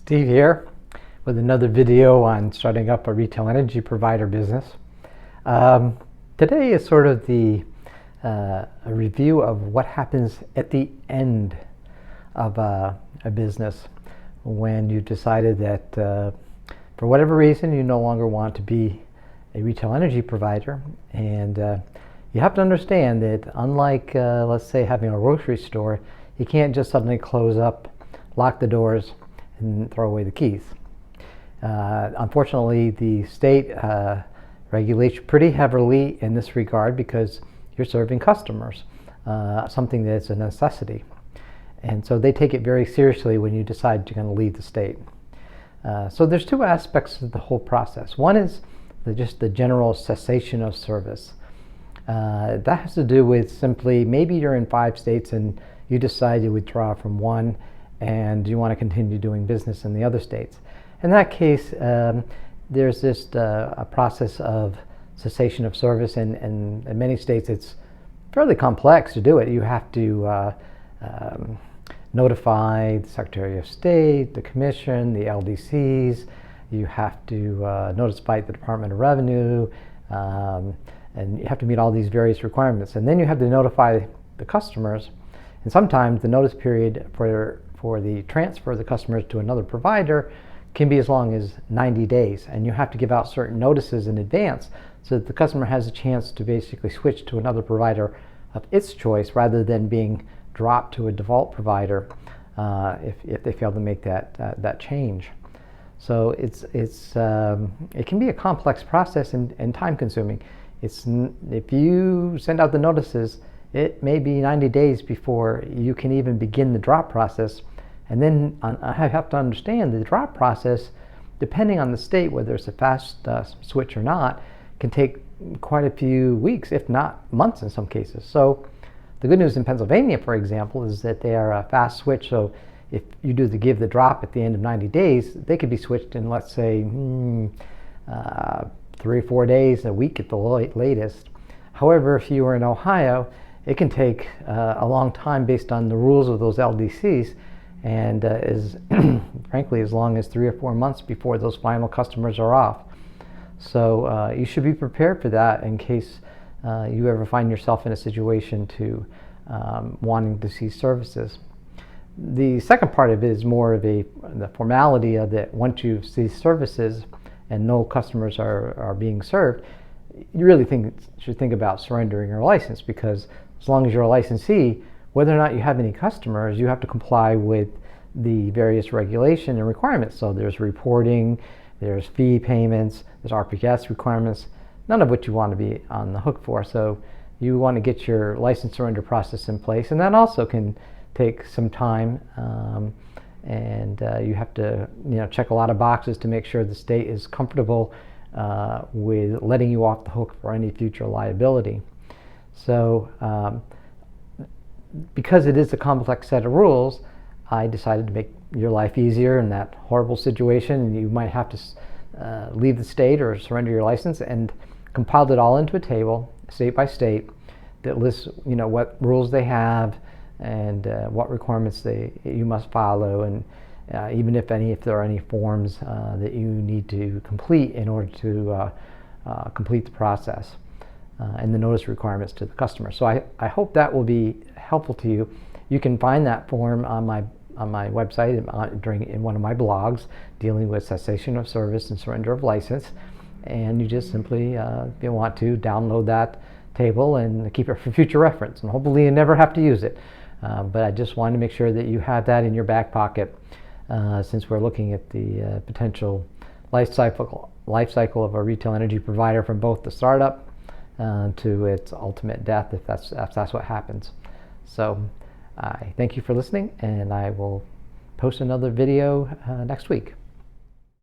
Steve here with another video on starting up a retail energy provider business. Today is sort of a review of what happens at the end of a business when you decided that for whatever reason you no longer want to be a retail energy provider. And you have to understand that unlike let's say having a grocery store, you can't just suddenly close up, lock the doors, and throw away the keys. Unfortunately, the state regulates pretty heavily in this regard because you're serving customers, something that's a necessity. And so they take it very seriously when you decide you're going to leave the state. So there's two aspects of the whole process. One is just the general cessation of service. That has to do with simply maybe you're in 5 states and you decide to withdraw from one and you want to continue doing business in the other states. In that case, there's just a process of cessation of service, and in many states it's fairly complex to do it. You have to notify the Secretary of State, the Commission, the LDCs. You have to notify the Department of Revenue, and you have to meet all these various requirements. And then you have to notify the customers. And sometimes the notice period for the transfer of the customers to another provider can be as long as 90 days. And you have to give out certain notices in advance so that the customer has a chance to basically switch to another provider of its choice rather than being dropped to a default provider if they fail to make that change. So it can be a complex process and time consuming. If you send out the notices, it may be 90 days before you can even begin the drop process. And then I have to understand the drop process, depending on the state, whether it's a fast switch or not, can take quite a few weeks, if not months in some cases. So the good news in Pennsylvania, for example, is that they are a fast switch. So if you do give the drop at the end of 90 days, they could be switched in, let's say, 3 or 4 days, a week at the latest. However, if you are in Ohio, it can take a long time based on the rules of those LDCs, and is frankly as long as 3 or 4 months before those final customers are off. So you should be prepared for that in case you ever find yourself in a situation to wanting to cease services. The second part of it is more of the formality of that. Once you've ceased services and no customers are being served, you really should think about surrendering your license, because as long as you're a licensee, whether or not you have any customers, you have to comply with the various regulation and requirements. So there's reporting, there's fee payments, there's RPS requirements, none of which you want to be on the hook for. So you want to get your license surrender process in place, and that also can take some time. And you have to check a lot of boxes to make sure the state is comfortable with letting you off the hook for any future liability. So because it is a complex set of rules, I decided to make your life easier in that horrible situation. You might have to leave the state or surrender your license, and compiled it all into a table, state by state, that lists what rules they have and what requirements you must follow, and even if there are any forms that you need to complete in order to complete the process, and the notice requirements to the customer. So I hope that will be helpful to you. You can find that form on my website in one of my blogs dealing with cessation of service and surrender of license, and you just simply if you want to download that table and keep it for future reference, and hopefully you never have to use it. But I just wanted to make sure that you have that in your back pocket, since we're looking at the potential life cycle of a retail energy provider, from both the startup to its ultimate death, if that's what happens. So I thank you for listening, and I will post another video next week.